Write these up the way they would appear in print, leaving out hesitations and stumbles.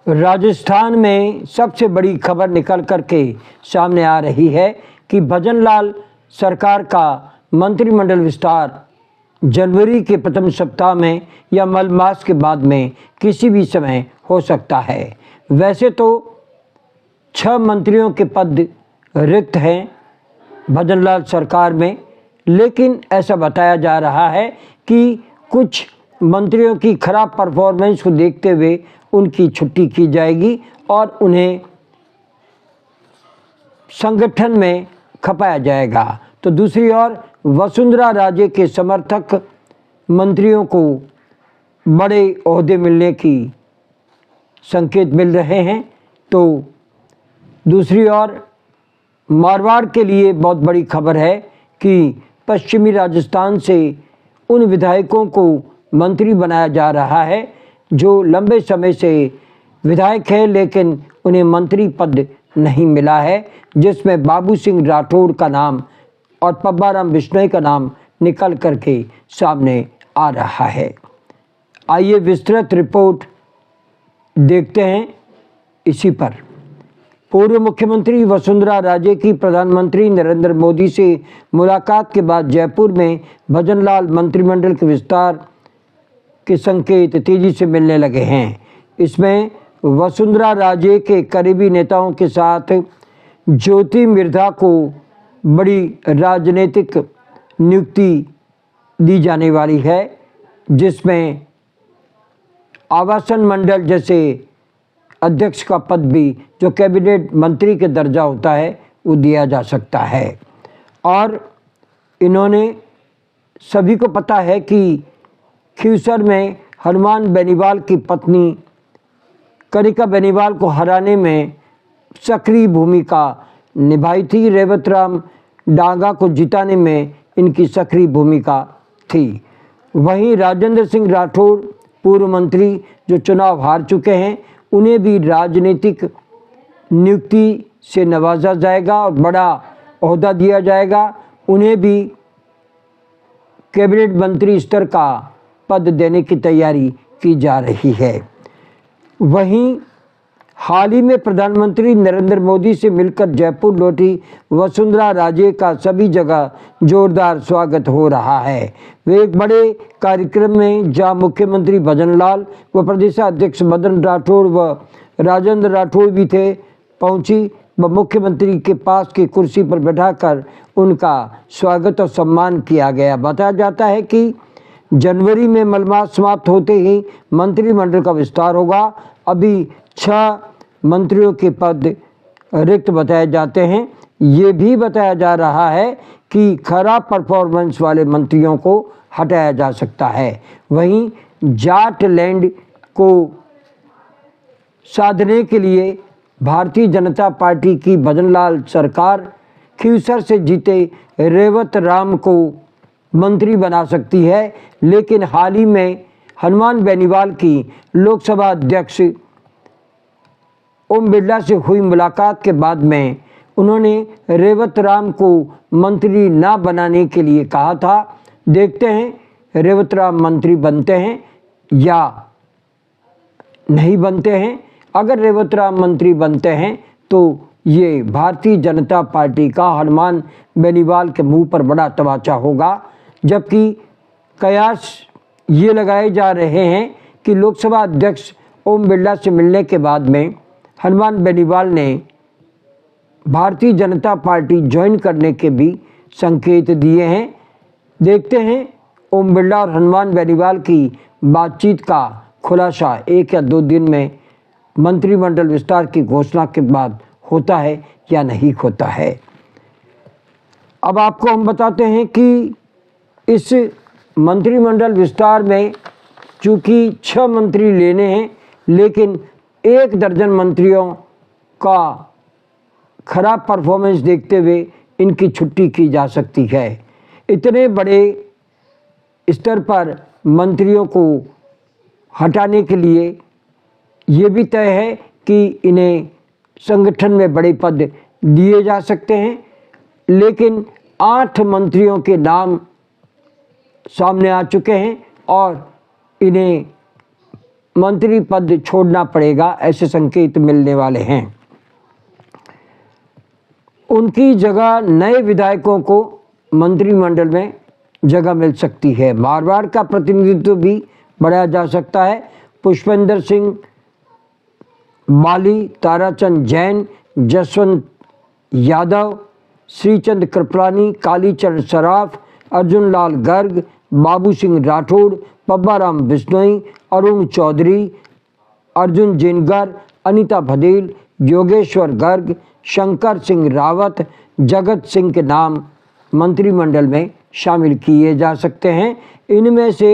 राजस्थान में सबसे बड़ी खबर निकल कर के सामने आ रही है कि भजनलाल सरकार का मंत्रिमंडल विस्तार जनवरी के प्रथम सप्ताह में या मलमास के बाद में किसी भी समय हो सकता है। वैसे तो 6 मंत्रियों के पद रिक्त हैं भजनलाल सरकार में, लेकिन ऐसा बताया जा रहा है कि कुछ मंत्रियों की खराब परफॉर्मेंस को देखते हुए उनकी छुट्टी की जाएगी और उन्हें संगठन में खपाया जाएगा। तो दूसरी ओर वसुंधरा राजे के समर्थक मंत्रियों को बड़े ओहदे मिलने की संकेत मिल रहे हैं। तो दूसरी ओर मारवाड़ के लिए बहुत बड़ी खबर है कि पश्चिमी राजस्थान से उन विधायकों को मंत्री बनाया जा रहा है जो लंबे समय से विधायक है लेकिन उन्हें मंत्री पद नहीं मिला है, जिसमें बाबू सिंह राठौड़ का नाम और पब्बाराम बिश्नोई का नाम निकल करके सामने आ रहा है। आइए विस्तृत रिपोर्ट देखते हैं इसी पर। पूर्व मुख्यमंत्री वसुंधरा राजे की प्रधानमंत्री नरेंद्र मोदी से मुलाकात के बाद जयपुर में भजनलाल मंत्रिमंडल के विस्तार के संकेत तेजी से मिलने लगे हैं। इसमें वसुंधरा राजे के करीबी नेताओं के साथ ज्योति मिर्धा को बड़ी राजनीतिक नियुक्ति दी जाने वाली है, जिसमें आवासन मंडल जैसे अध्यक्ष का पद भी, जो कैबिनेट मंत्री के दर्जा होता है, वो दिया जा सकता है। और इन्होंने सभी को पता है कि खींवसर में हनुमान बेनीवाल की पत्नी कनिका बेनीवाल को हराने में सक्रिय भूमिका निभाई थी। रेवतराम डांगा को जिताने में इनकी सक्रिय भूमिका थी। वहीं राजेंद्र सिंह राठौड़ पूर्व मंत्री जो चुनाव हार चुके हैं, उन्हें भी राजनीतिक नियुक्ति से नवाजा जाएगा और बड़ा ओहदा दिया जाएगा। उन्हें भी कैबिनेट मंत्री स्तर का पद देने की तैयारी की जा रही है। वहीं हाल ही में प्रधानमंत्री नरेंद्र मोदी से मिलकर जयपुर लौटी वसुंधरा राजे का सभी जगह जोरदार स्वागत हो रहा है। वे एक बड़े कार्यक्रम में जहां मुख्यमंत्री भजनलाल व प्रदेशाध्यक्ष मदन राठौड़ व राजेंद्र राठौड़ भी थे, पहुंची व मुख्यमंत्री के पास की कुर्सी पर बैठाकर उनका स्वागत और सम्मान किया गया। बताया जाता है कि जनवरी में मलमास समाप्त होते ही मंत्रिमंडल का विस्तार होगा। अभी 6 मंत्रियों के पद रिक्त बताए जाते हैं। ये भी बताया जा रहा है कि खराब परफॉर्मेंस वाले मंत्रियों को हटाया जा सकता है। वहीं जाट लैंड को साधने के लिए भारतीय जनता पार्टी की भजनलाल सरकार खींवसर से जीते रेवत राम को मंत्री बना सकती है, लेकिन हाल ही में हनुमान बेनीवाल की लोकसभा अध्यक्ष ओम बिरला से हुई मुलाकात के बाद में उन्होंने रेवत राम को मंत्री ना बनाने के लिए कहा था। देखते हैं रेवत राम मंत्री बनते हैं या नहीं बनते हैं। अगर रेवत राम मंत्री बनते हैं तो ये भारतीय जनता पार्टी का हनुमान बेनीवाल के मुंह पर बड़ा तमाचा होगा, जबकि कयास ये लगाए जा रहे हैं कि लोकसभा अध्यक्ष ओम बिरला से मिलने के बाद में हनुमान बेनीवाल ने भारतीय जनता पार्टी ज्वाइन करने के भी संकेत दिए हैं। देखते हैं ओम बिरला और हनुमान बेनीवाल की बातचीत का खुलासा 1 या 2 दिन में मंत्रिमंडल विस्तार की घोषणा के बाद होता है या नहीं होता है। अब आपको हम बताते हैं कि इस मंत्रिमंडल विस्तार में चूँकि 6 मंत्री लेने हैं, लेकिन 1 दर्जन मंत्रियों का खराब परफॉर्मेंस देखते हुए इनकी छुट्टी की जा सकती है। इतने बड़े स्तर पर मंत्रियों को हटाने के लिए ये भी तय है कि इन्हें संगठन में बड़े पद दिए जा सकते हैं, लेकिन 8 मंत्रियों के नाम सामने आ चुके हैं और इन्हें मंत्री पद छोड़ना पड़ेगा, ऐसे संकेत मिलने वाले हैं। उनकी जगह नए विधायकों को मंत्रिमंडल में जगह मिल सकती है। मारवाड़ का प्रतिनिधित्व भी बढ़ाया जा सकता है। पुष्पेंद्र सिंह बाली, ताराचंद जैन, जसवंत यादव, श्रीचंद कृपलानी, कालीचरण सराफ, अर्जुन लाल गर्ग, बाबू सिंह राठौड़, पब्बाराम बिश्नोई, अरुण चौधरी, अर्जुन जिनगर, अनीता भदेल, योगेश्वर गर्ग, शंकर सिंह रावत, जगत सिंह के नाम मंत्रिमंडल में शामिल किए जा सकते हैं। इनमें से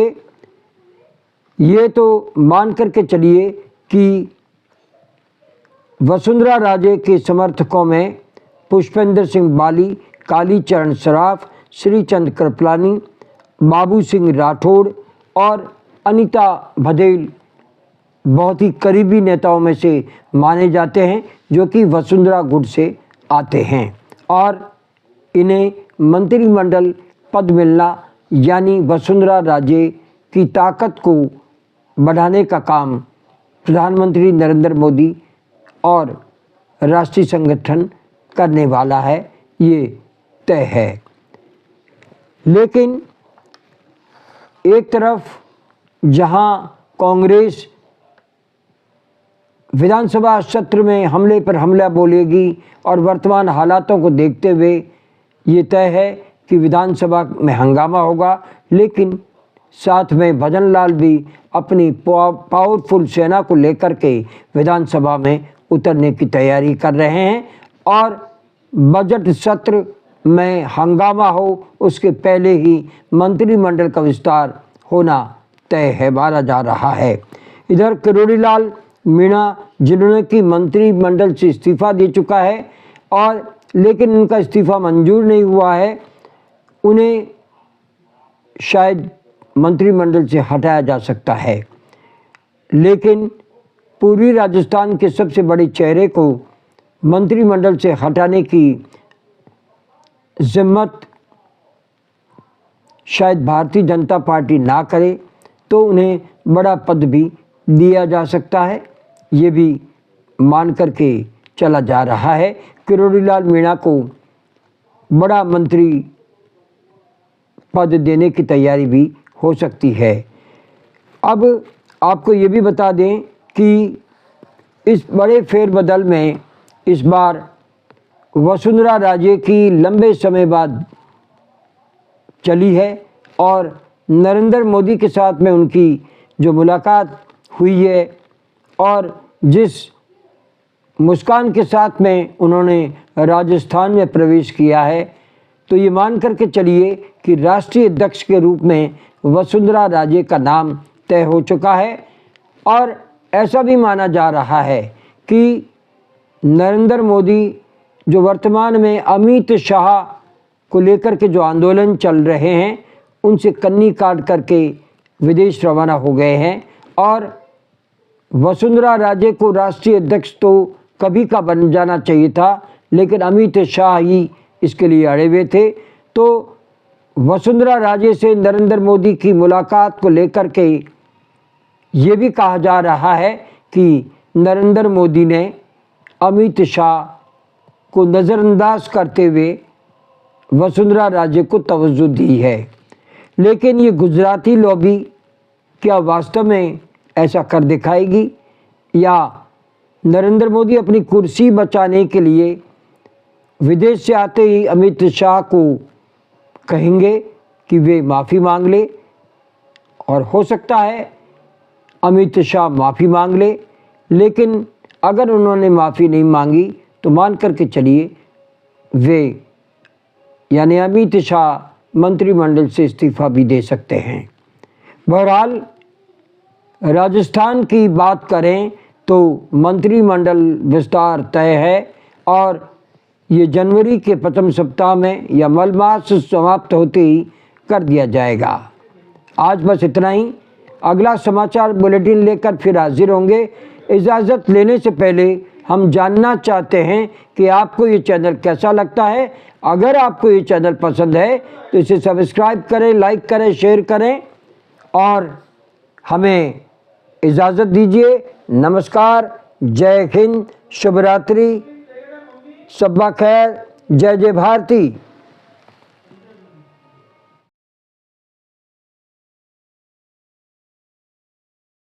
ये तो मान करके चलिए कि वसुंधरा राजे के समर्थकों में पुष्पेंद्र सिंह बाली, कालीचरण सराफ, श्रीचंद कृपलानी, बाबू सिंह राठौड़ और अनीता भदेल बहुत ही करीबी नेताओं में से माने जाते हैं, जो कि वसुंधरा गुट से आते हैं और इन्हें मंत्रिमंडल पद मिलना यानी वसुंधरा राजे की ताकत को बढ़ाने का काम प्रधानमंत्री नरेंद्र मोदी और राष्ट्रीय संगठन करने वाला है, ये तय है। लेकिन एक तरफ जहां कांग्रेस विधानसभा सत्र में हमले पर हमला बोलेगी और वर्तमान हालातों को देखते हुए ये तय है कि विधानसभा में हंगामा होगा, लेकिन साथ में भजन लाल भी अपनी पावरफुल सेना को लेकर के विधानसभा में उतरने की तैयारी कर रहे हैं और बजट सत्र में हंगामा हो उसके पहले ही मंत्रिमंडल का विस्तार होना तय है, माना जा रहा है। इधर किरोड़ीलाल मीणा, जिन्होंने कि मंत्रिमंडल से इस्तीफा दे चुका है और लेकिन उनका इस्तीफा मंजूर नहीं हुआ है, उन्हें शायद मंत्रिमंडल से हटाया जा सकता है। लेकिन पूर्वी राजस्थान के सबसे बड़े चेहरे को मंत्रिमंडल से हटाने की जिम्मत शायद भारतीय जनता पार्टी ना करे तो उन्हें बड़ा पद भी दिया जा सकता है, ये भी मान करके चला जा रहा है। किरोड़ीलाल मीणा को बड़ा मंत्री पद देने की तैयारी भी हो सकती है। अब आपको ये भी बता दें कि इस बड़े फेरबदल में इस बार वसुंधरा राजे की लंबे समय बाद चली है और नरेंद्र मोदी के साथ में उनकी जो मुलाकात हुई है और जिस मुस्कान के साथ में उन्होंने राजस्थान में प्रवेश किया है, तो ये मान करके चलिए कि राष्ट्रीय अध्यक्ष के रूप में वसुंधरा राजे का नाम तय हो चुका है और ऐसा भी माना जा रहा है कि नरेंद्र मोदी जो वर्तमान में अमित शाह को लेकर के जो आंदोलन चल रहे हैं उनसे कन्नी काट करके विदेश रवाना हो गए हैं और वसुंधरा राजे को राष्ट्रीय अध्यक्ष तो कभी का बन जाना चाहिए था, लेकिन अमित शाह ही इसके लिए अड़े हुए थे। तो वसुंधरा राजे से नरेंद्र मोदी की मुलाकात को लेकर के ये भी कहा जा रहा है कि नरेंद्र मोदी ने अमित शाह को नज़रअंदाज करते हुए वसुंधरा राजे को तवज्जो दी है। लेकिन ये गुजराती लॉबी क्या वास्तव में ऐसा कर दिखाएगी या नरेंद्र मोदी अपनी कुर्सी बचाने के लिए विदेश से आते ही अमित शाह को कहेंगे कि वे माफ़ी मांग ले, और हो सकता है अमित शाह माफ़ी मांग ले, लेकिन अगर उन्होंने माफ़ी नहीं मांगी तो मान करके चलिए वे यानी अमित शाह मंत्रिमंडल से इस्तीफा भी दे सकते हैं। बहरहाल राजस्थान की बात करें तो मंत्रिमंडल विस्तार तय है और ये जनवरी के प्रथम सप्ताह में या मलमास समाप्त होते ही कर दिया जाएगा। आज बस इतना ही। अगला समाचार बुलेटिन लेकर फिर हाजिर होंगे। इजाज़त लेने से पहले हम जानना चाहते हैं कि आपको ये चैनल कैसा लगता है। अगर आपको ये चैनल पसंद है तो इसे सब्सक्राइब करें, लाइक करें, शेयर करें और हमें इजाज़त दीजिए। नमस्कार, जय हिंद, शुभ रात्रि, सब्बा खैर, जय जय भारती।